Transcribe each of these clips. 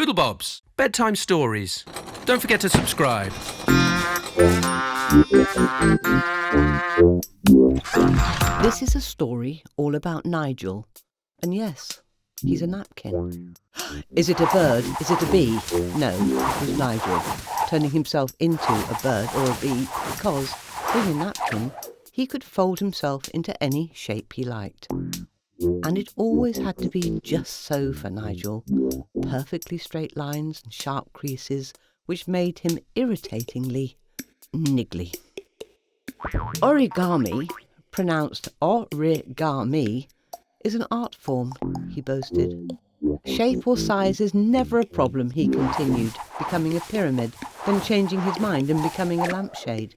BOODLEBOBS, bedtime stories. Don't forget to subscribe. This is a story all about Nigel. And yes, he's a napkin. Is it a bird? Is it a bee? No, it was Nigel, turning himself into a bird or a bee because, being a napkin, he could fold himself into any shape he liked. And it always had to be just so for Nigel. Perfectly straight lines and sharp creases, which made him irritatingly niggly. Origami, pronounced origami, is an art form, he boasted. Shape or size is never a problem, he continued, becoming a pyramid, then changing his mind and becoming a lampshade.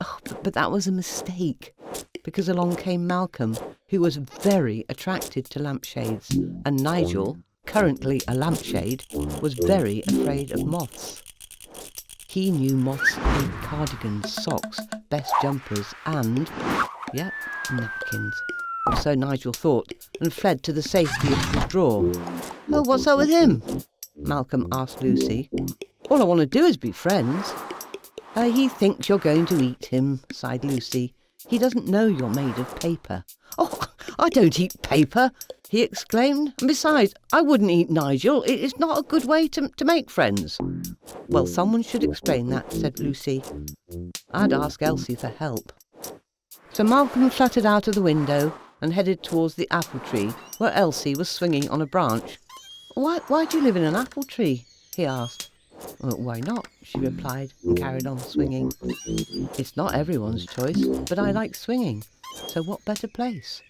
Oh, but that was a mistake, because along came Malcolm, who was very attracted to lampshades, and Nigel, currently a lampshade, was very afraid of moths. He knew moths ate cardigans, socks, best jumpers, and, napkins. Or so Nigel thought, and fled to the safety of his drawer. "Oh, what's up with him?" Malcolm asked Lucy. "All I want to do is be friends." "He thinks you're going to eat him," sighed Lucy. "He doesn't know you're made of paper." "Oh, I don't eat paper," he exclaimed. "And besides, I wouldn't eat Nigel. It's not a good way to make friends." "Well, someone should explain that," said Lucy. "I'd ask Elsie for help." So Malcolm fluttered out of the window and headed towards the apple tree, where Elsie was swinging on a branch. Why do you live in an apple tree?" he asked. "Well, why not?" she replied, and carried on swinging. "It's not everyone's choice, but I like swinging, so what better place?"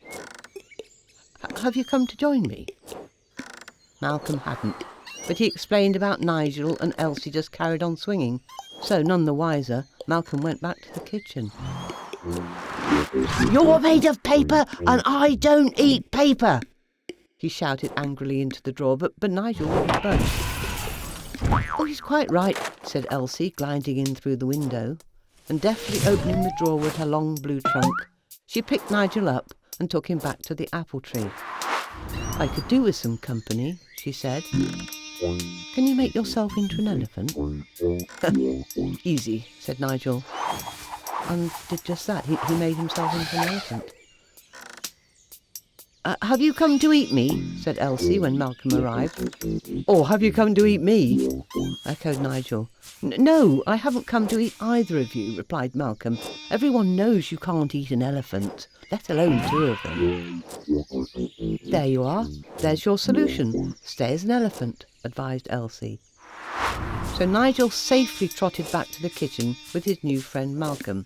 "Have you come to join me?" Malcolm hadn't, but he explained about Nigel, and Elsie just carried on swinging, so none the wiser, Malcolm went back to the kitchen. "You're made of paper, and I don't eat paper!" he shouted angrily into the drawer, but Nigel wouldn't budge. "Oh, he's quite right," said Elsie, gliding in through the window, and deftly opening the drawer with her long blue trunk, she picked Nigel up and took him back to the apple tree. "I could do with some company," she said. "Can you make yourself into an elephant?" "Easy," said Nigel, and did just that. He made himself into an elephant. "Have you come to eat me?" said Elsie when Malcolm arrived. "Or have you come to eat me?" echoed Nigel. "No, I haven't come to eat either of you," replied Malcolm. "Everyone knows you can't eat an elephant, let alone two of them." "There you are. There's your solution. Stay as an elephant," advised Elsie. So Nigel safely trotted back to the kitchen with his new friend Malcolm.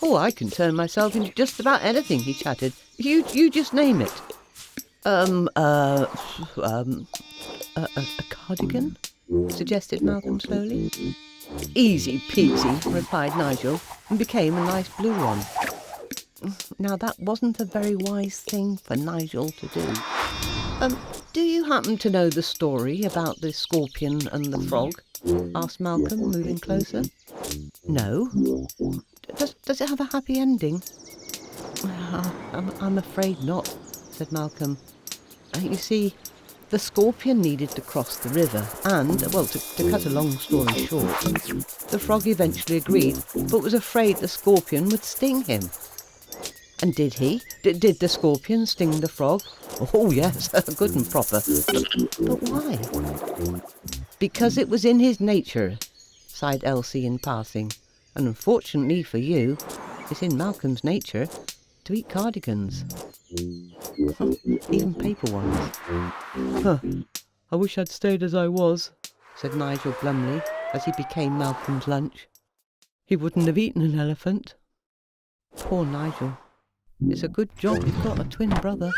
"Oh, I can turn myself into just about anything," he chattered. You just name it." A cardigan?" suggested Malcolm slowly. "Easy peasy," replied Nigel, and became a nice blue one. Now that wasn't a very wise thing for Nigel to do. Do you happen to know the story about the scorpion and the frog?" asked Malcolm, moving closer. "No. Does it have a happy ending?" I'm afraid not," said Malcolm. "You see, the scorpion needed to cross the river and, well, to cut a long story short, the frog eventually agreed, but was afraid the scorpion would sting him." "And did he? Did the scorpion sting the frog?" "Oh, yes, good and proper. But why?" "Because it was in his nature," sighed Elsie in passing. "And unfortunately for you, it's in Malcolm's nature to eat cardigans. Even paper ones." "I wish I'd stayed as I was," said Nigel glumly, as he became Malcolm's lunch. "He wouldn't have eaten an elephant." Poor Nigel. It's a good job he's got a twin brother.